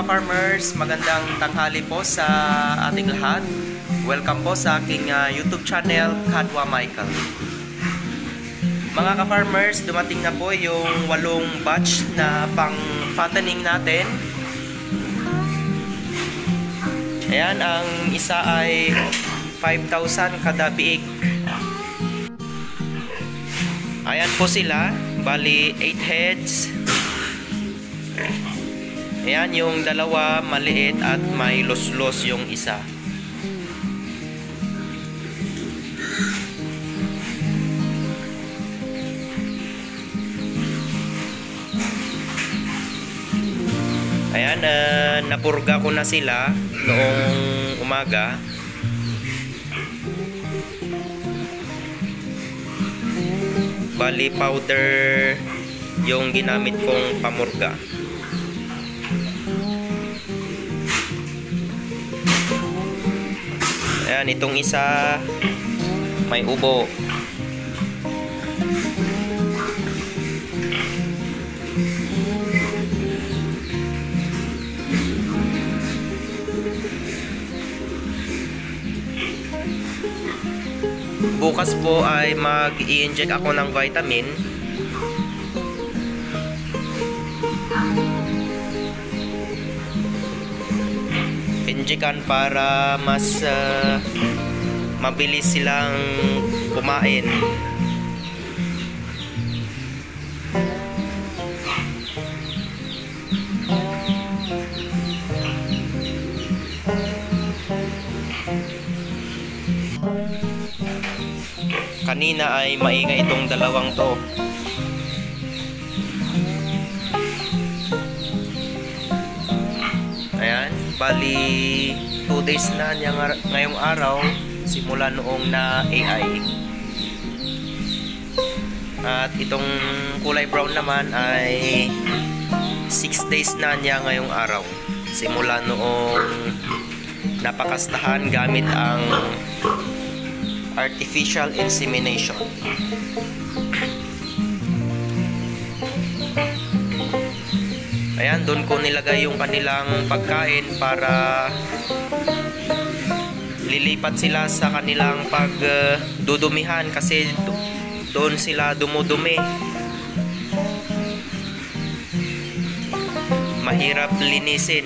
ka-farmers, magandang tanghali po sa ating lahat. Welcome po sa aking YouTube channel, Kadwa Michael. Mga ka-farmers, dumating na po yung 8 batch na pang-fattening natin. Ayan, ang isa ay 5,000 kada biik. Ayan po sila, bali 8 heads. Ayan, yung dalawa maliit at may los-los yung isa. Ayan, napurga ko na sila noong umaga. Bali powder yung ginamit kong pamurga. Ayan, itong isa may ubo. Bukas po ay mag-i-inject ako ng vitamin. Injectan para mas mabilis silang kumain. Kanina ay maingay itong dalawang to. Ayan, bali 2 days na ngayong araw simula noong na AI. At itong kulay brown naman ay 6 days na niya ngayong araw simula noong napakastahan gamit ang artificial insemination. Ayan, doon ko nilagay yung kanilang pagkain para lilipat sila sa kanilang pagdudumihan kasi doon sila dumudumi. Mahirap linisin.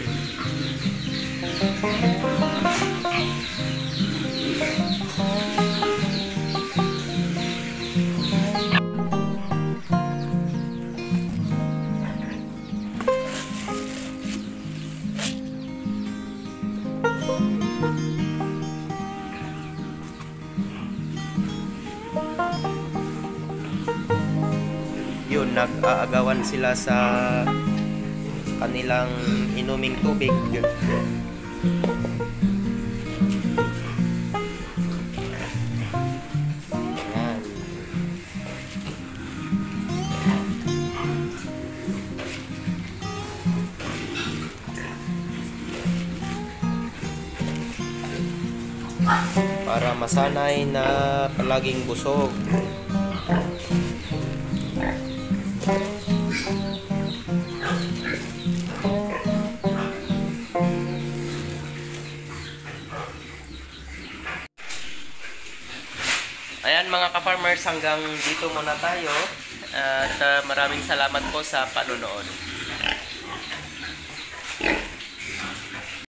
Yun, nag-aagawan sila sa kanilang inuming tubig. Ayan. Para masanay na palaging busog. Ayan mga ka-farmers, hanggang dito muna tayo at maraming salamat po sa panonood.